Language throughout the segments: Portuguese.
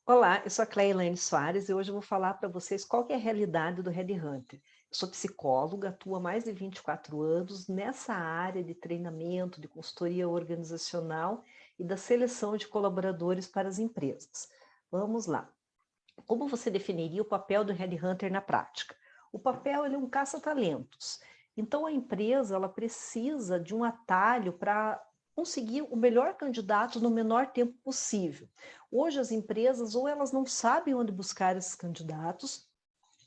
Olá, eu sou a Cleilane Soares e hoje eu vou falar para vocês qual que é a realidade do Headhunter. Eu sou psicóloga, atuo há mais de 24 anos nessa área de treinamento, de consultoria organizacional e da seleção de colaboradores para as empresas. Vamos lá. Como você definiria o papel do Headhunter na prática? O papel ele é um caça-talentos. Então, a empresa ela precisa de um atalho para conseguir o melhor candidato no menor tempo possível. Hoje, as empresas ou elas não sabem onde buscar esses candidatos,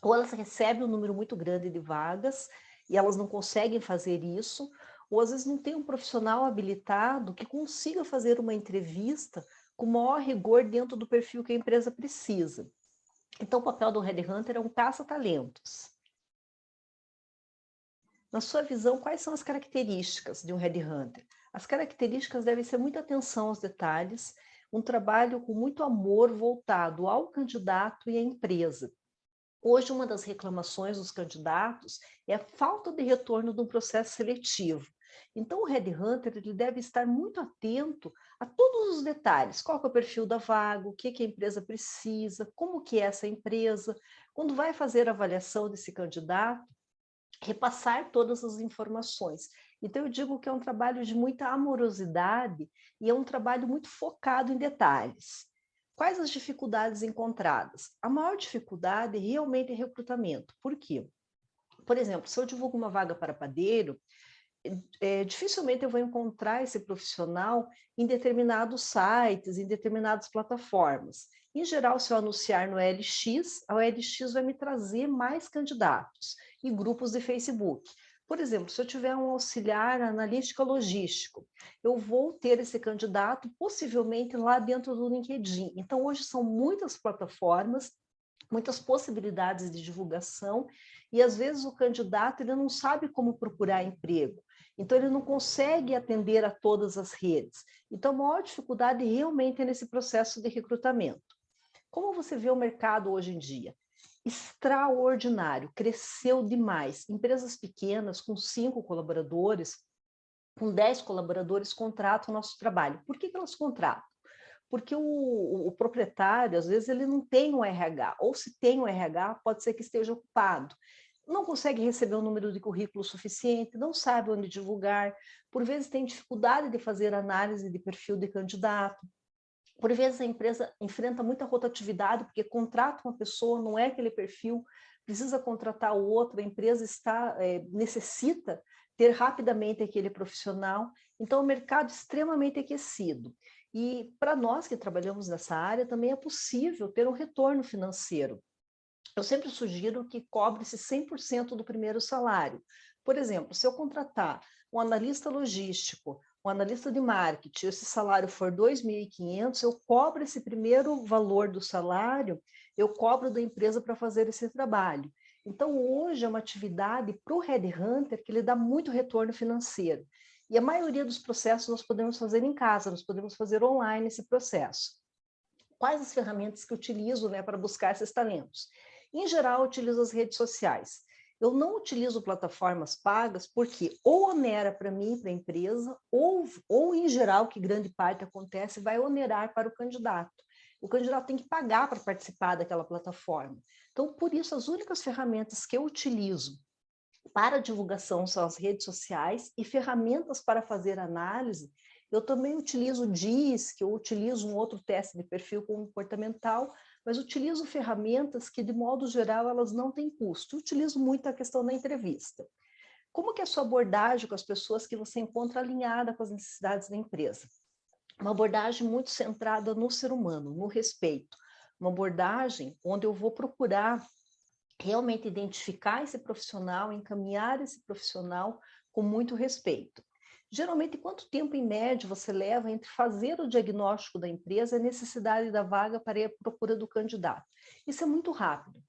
ou elas recebem um número muito grande de vagas e elas não conseguem fazer isso, ou às vezes não tem um profissional habilitado que consiga fazer uma entrevista com o maior rigor dentro do perfil que a empresa precisa. Então, o papel do headhunter é um caça-talentos. Na sua visão, quais são as características de um headhunter? As características devem ser muita atenção aos detalhes, um trabalho com muito amor voltado ao candidato e à empresa. Hoje, uma das reclamações dos candidatos é a falta de retorno de um processo seletivo. Então, o headhunter ele deve estar muito atento a todos os detalhes. Qual é o perfil da vaga, o que a empresa precisa, como que é essa empresa. Quando vai fazer a avaliação desse candidato, repassar todas as informações. Então, eu digo que é um trabalho de muita amorosidade e é um trabalho muito focado em detalhes. Quais as dificuldades encontradas? A maior dificuldade realmente é recrutamento. Por quê? Por exemplo, se eu divulgo uma vaga para padeiro, dificilmente eu vou encontrar esse profissional em determinados sites, em determinadas plataformas. Em geral, se eu anunciar no OLX, a OLX vai me trazer mais candidatos e grupos de Facebook. Por exemplo, se eu tiver um auxiliar analítico logístico, eu vou ter esse candidato possivelmente lá dentro do LinkedIn. Então, hoje são muitas plataformas, muitas possibilidades de divulgação e às vezes o candidato ele não sabe como procurar emprego. Então ele não consegue atender a todas as redes. Então a maior dificuldade realmente é nesse processo de recrutamento. Como você vê o mercado hoje em dia? Extraordinário, cresceu demais. Empresas pequenas com 5 colaboradores, com 10 colaboradores contratam o nosso trabalho. Por que elas contratam? Porque o proprietário, às vezes, ele não tem um RH, ou se tem um RH, pode ser que esteja ocupado. Não consegue receber um número de currículo suficiente, não sabe onde divulgar, por vezes tem dificuldade de fazer análise de perfil de candidato, por vezes a empresa enfrenta muita rotatividade, porque contrata uma pessoa, não é aquele perfil, precisa contratar o outro, a empresa necessita ter rapidamente aquele profissional, então o mercado é extremamente aquecido. E para nós que trabalhamos nessa área, também é possível ter um retorno financeiro. Eu sempre sugiro que cobre-se 100% do primeiro salário. Por exemplo, se eu contratar um analista logístico, um analista de marketing, esse salário for 2.500, eu cobro esse primeiro valor do salário, eu cobro da empresa para fazer esse trabalho. Então, hoje é uma atividade para o headhunter que ele dá muito retorno financeiro. E a maioria dos processos nós podemos fazer em casa, nós podemos fazer online esse processo. Quais as ferramentas que eu utilizo, né, para buscar esses talentos? Em geral, eu utilizo as redes sociais. Eu não utilizo plataformas pagas porque ou onera para mim, para a empresa, ou em geral, que grande parte acontece, vai onerar para o candidato. O candidato tem que pagar para participar daquela plataforma. Então, por isso, as únicas ferramentas que eu utilizo para divulgação são as redes sociais e ferramentas para fazer análise. Eu também utilizo o DISC, eu utilizo um outro teste de perfil comportamental, mas utilizo ferramentas que, de modo geral, elas não têm custo. Eu utilizo muito a questão da entrevista. Como que é a sua abordagem com as pessoas que você encontra alinhada com as necessidades da empresa? Uma abordagem muito centrada no ser humano, no respeito. Uma abordagem onde eu vou procurar realmente identificar esse profissional, encaminhar esse profissional com muito respeito. Geralmente, quanto tempo em média você leva entre fazer o diagnóstico da empresa e a necessidade da vaga para ir à procura do candidato? Isso é muito rápido.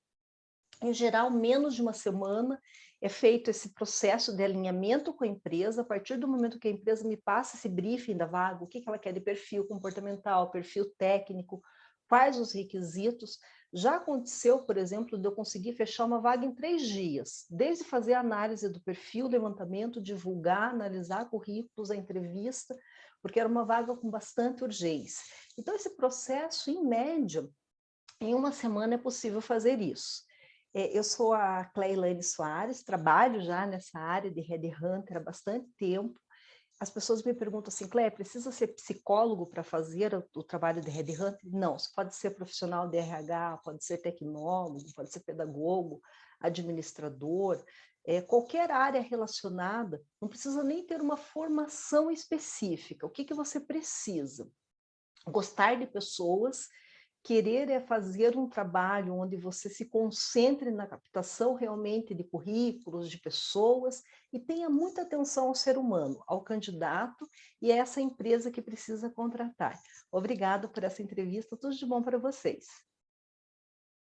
Em geral, menos de uma semana é feito esse processo de alinhamento com a empresa. A partir do momento que a empresa me passa esse briefing da vaga, o que ela quer de perfil comportamental, perfil técnico, quais os requisitos. Já aconteceu, por exemplo, de eu conseguir fechar uma vaga em 3 dias, desde fazer a análise do perfil, levantamento, divulgar, analisar currículos, a entrevista, porque era uma vaga com bastante urgência. Então, esse processo, em média, Em uma semana é possível fazer isso. Eu sou a Cleilane Soares, trabalho já nessa área de headhunter há bastante tempo. As pessoas me perguntam assim, Cleia, precisa ser psicólogo para fazer o trabalho de headhunter? Não, você pode ser profissional de RH, pode ser tecnólogo, pode ser pedagogo, administrador, qualquer área relacionada, não precisa nem ter uma formação específica. O que, que você precisa? Gostar de pessoas, querer é fazer um trabalho onde você se concentre na captação realmente de currículos, de pessoas, e tenha muita atenção ao ser humano, ao candidato e a essa empresa que precisa contratar. Obrigada por essa entrevista, tudo de bom para vocês.